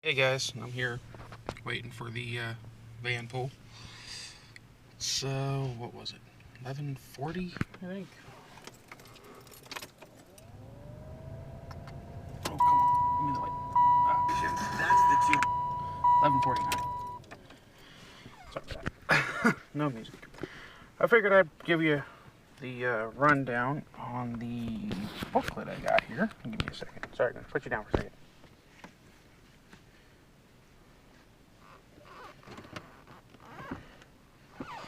Hey guys, I'm here waiting for the van pull. So, what was it? 11:40, I think. Oh, come on. Give me the light. That's the 11:49. Sorry about that. No music. I figured I'd give you the rundown on the booklet I got here. Give me a second. Sorry, I'm going to put you down for a second.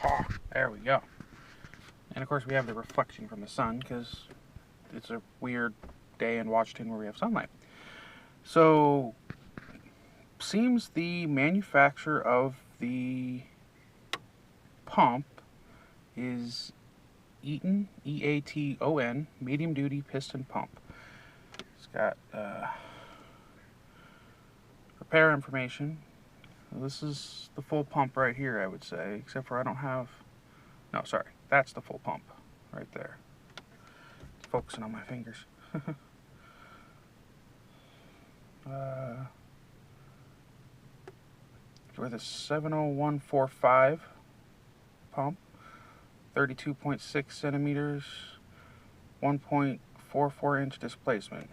Oh, there we go. And of course we have the reflection from the sun because it's a weird day in Washington where we have sunlight. So, seems the manufacturer of the pump is Eaton, E-A-T-O-N, medium duty piston pump. It's got repair information. This is the full pump right here, I would say, except for I don't have, no, sorry, that's the full pump right there. It's focusing on my fingers. For the 70145 pump, 32.6 centimeters, 1.44 inch displacement,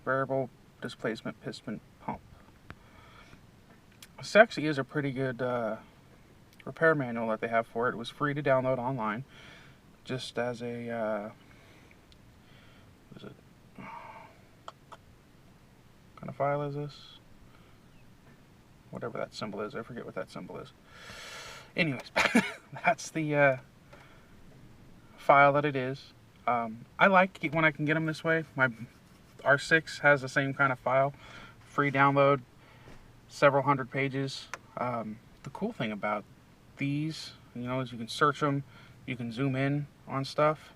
variable displacement piston pump. This actually is a pretty good repair manual that they have for it. It was free to download online, just as a what is it? What kind of file is this? Whatever that symbol is, I forget what that symbol is. Anyways, that's the file that it is. I like it when I can get them this way. My R6 has the same kind of file, free download, several hundred pages. The cool thing about these, is you can search them, you can zoom in on stuff.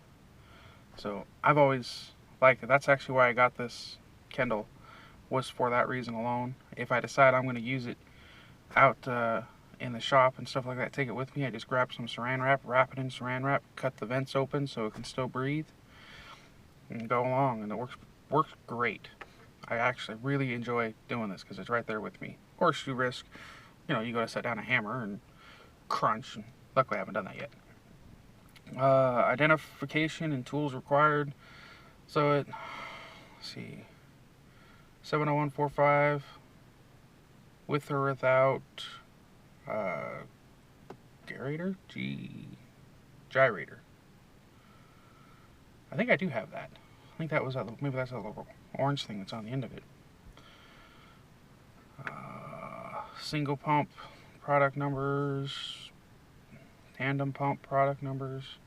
So I've always liked it. That's actually why I got this Kindle, was for that reason alone. If I decide I'm going to use it out in the shop and stuff like that, take it with me, I just grab some saran wrap, wrap it in saran wrap, cut the vents open so it can still breathe, and go along, and it works great. I actually really enjoy doing this because it's right there with me. Of course, you risk, you go to set down a hammer and crunch, and luckily I haven't done that yet. Identification and tools required. So let's see, 70145, with or without gyrator? Gyrator. I think I do have that. I think that was maybe that's a little orange thing that's on the end of it. Single pump product numbers, tandem pump product numbers.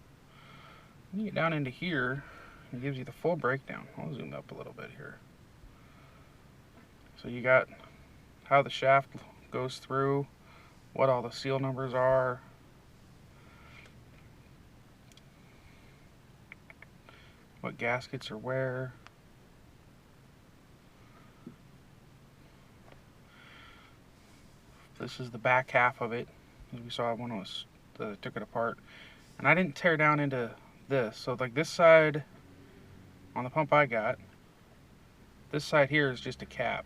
When you get down into here, it gives you the full breakdown. I'll zoom up a little bit here. So you got how the shaft goes through, what all the seal numbers are, what gaskets are where. This is the back half of it. We saw when I took it apart. And I didn't tear down into this. So like this side on the pump I got, this side here is just a cap.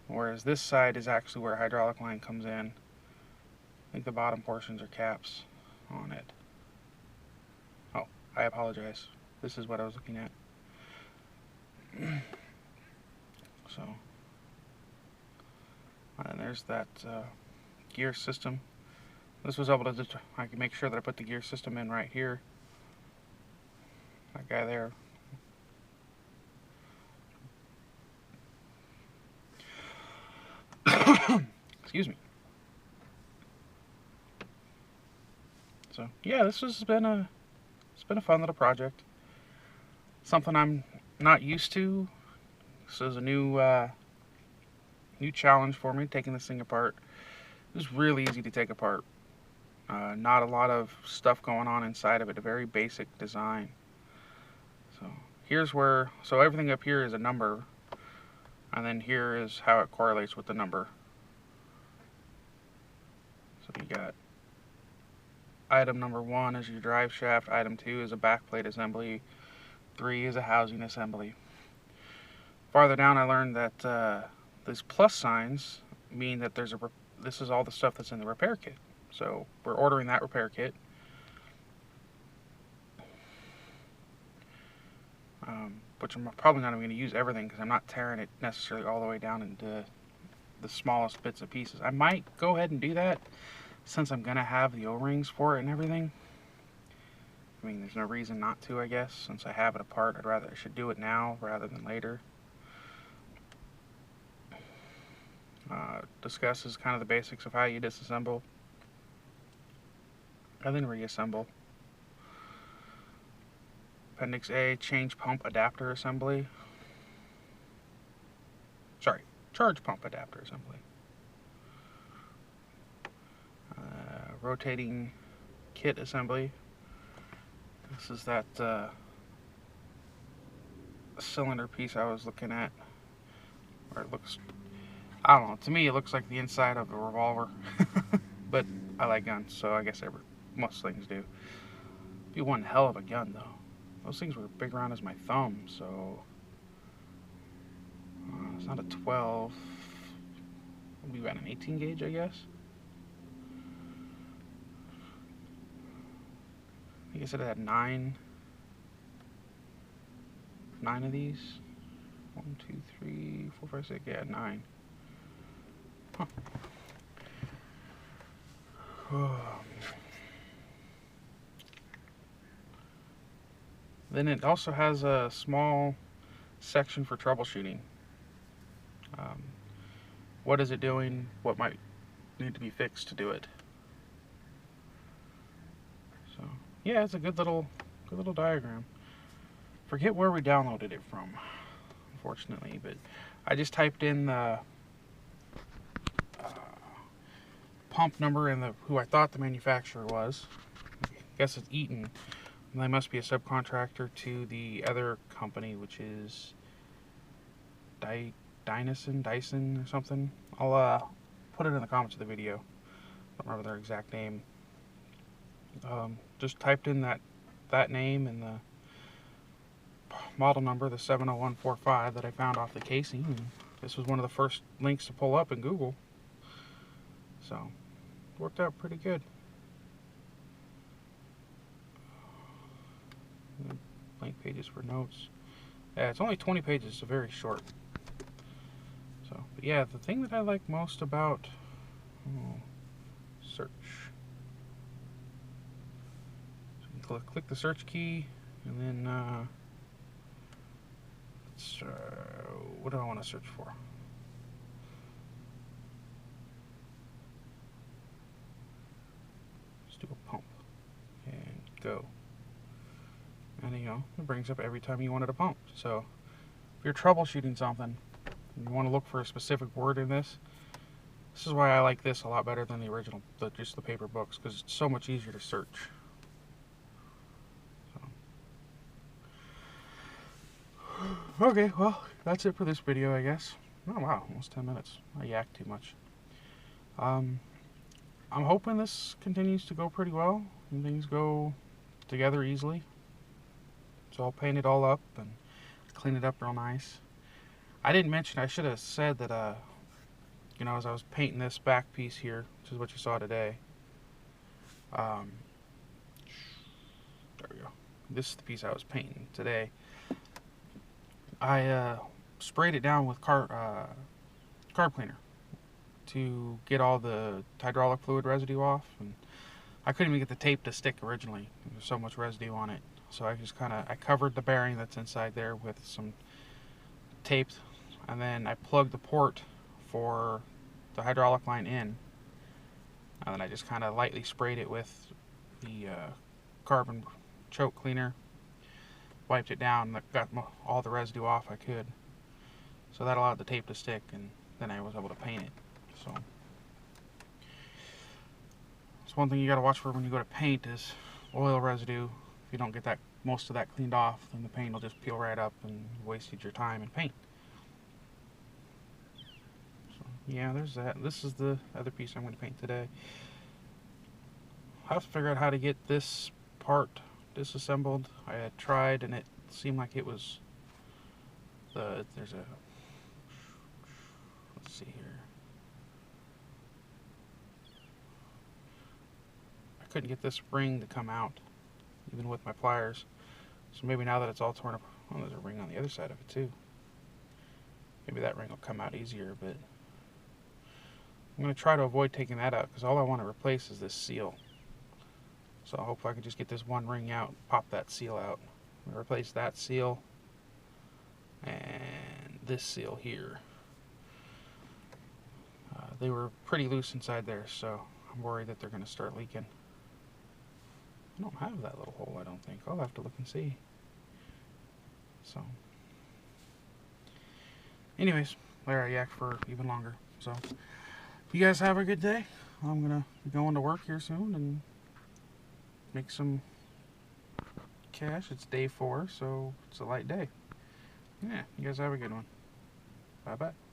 Whereas this side is actually where hydraulic line comes in. I think the bottom portions are caps on it. Oh, I apologize. This is what I was looking at. So, and there's that gear system. This was able to I can make sure that I put the gear system in right here. That guy there. Excuse me. So yeah, this has been a fun little project. Something I'm not used to. This is a new challenge for me, taking this thing apart. It was really easy to take apart. Not a lot of stuff going on inside of it. A very basic design. So here's where, so everything up here is a number, and then here is how it correlates with the number. So you got item number 1 is your drive shaft, item 2 is a backplate assembly, 3 is a housing assembly. Farther down I learned that These plus signs mean that this is all the stuff that's in the repair kit. So we're ordering that repair kit. Which I'm probably not even going to use everything because I'm not tearing it necessarily all the way down into the smallest bits and pieces. I might go ahead and do that since I'm going to have the O-rings for it and everything. I mean, there's no reason not to, I guess. Since I have it apart, I should do it now rather than later. Discusses kind of the basics of how you disassemble and then reassemble. Appendix A, change pump adapter assembly. Sorry, charge pump adapter assembly. Rotating kit assembly. This is that cylinder piece I was looking at. Where it looks, I don't know, to me it looks like the inside of a revolver. But I like guns, so I guess most things do. Be one hell of a gun though. Those things were big around as my thumb, so it's not a 12. Would be about an 18 gauge, I guess. I guess it had 9 of these. 1, 2, 3, 4, 5, 6. Yeah, 9. Huh. Then it also has a small section for troubleshooting. What is it doing? What might need to be fixed to do it? So yeah, it's a good little diagram. Forget where we downloaded it from, unfortunately, but I just typed in the pump number and who I thought the manufacturer was. I guess it's Eaton. And they must be a subcontractor to the other company, which is Dyson or something. I'll put it in the comments of the video. I don't remember their exact name. Just typed in that name and the model number, the 70145 that I found off the casing. And this was one of the first links to pull up in Google. So, it worked out pretty good. Blank pages for notes. Yeah, it's only 20 pages, so very short. So, but yeah, the thing that I like most about search. So click the search key, and then what do I want to search for? Let's do a pump and go. And you know, it brings up every time you wanted a pump. So if you're troubleshooting something and you want to look for a specific word in this is why I like this a lot better than the original, just the paper books, because it's so much easier to search. So. Okay, well, that's it for this video, I guess. Oh wow, almost 10 minutes. I yak too much. I'm hoping this continues to go pretty well and things go together easily. So I'll paint it all up and clean it up real nice. I didn't mention, I should have said that, you know, as I was painting this back piece here, which is what you saw today. There we go. This is the piece I was painting today. I sprayed it down with carb cleaner to get all the hydraulic fluid residue off, and I couldn't even get the tape to stick originally. There's so much residue on it. So I just I covered the bearing that's inside there with some tape, and then I plugged the port for the hydraulic line in, and then I just kind of lightly sprayed it with the carbon choke cleaner, wiped it down, got all the residue off I could. So that allowed the tape to stick, and then I was able to paint it. So it's one thing you got to watch for when you go to paint is oil residue. If you don't get most of that cleaned off, then the paint will just peel right up and you wasted your time in paint. So yeah, there's that. This is the other piece I'm going to paint today. I have to figure out how to get this part disassembled. I had tried and it seemed like it was let's couldn't get this ring to come out, even with my pliers. So maybe now that it's all torn up, oh, there's a ring on the other side of it too. Maybe that ring will come out easier, but I'm going to try to avoid taking that out because all I want to replace is this seal. So hopefully I can just get this one ring out, pop that seal out. I'm going to replace that seal and this seal here. They were pretty loose inside there, so I'm worried that they're going to start leaking. I don't have that little hole, I don't think. I'll have to look and see. So, anyways, there I yak for even longer. So, you guys have a good day. I'm going to be going to work here soon and make some cash. It's day 4, so it's a light day. Yeah, you guys have a good one. Bye-bye.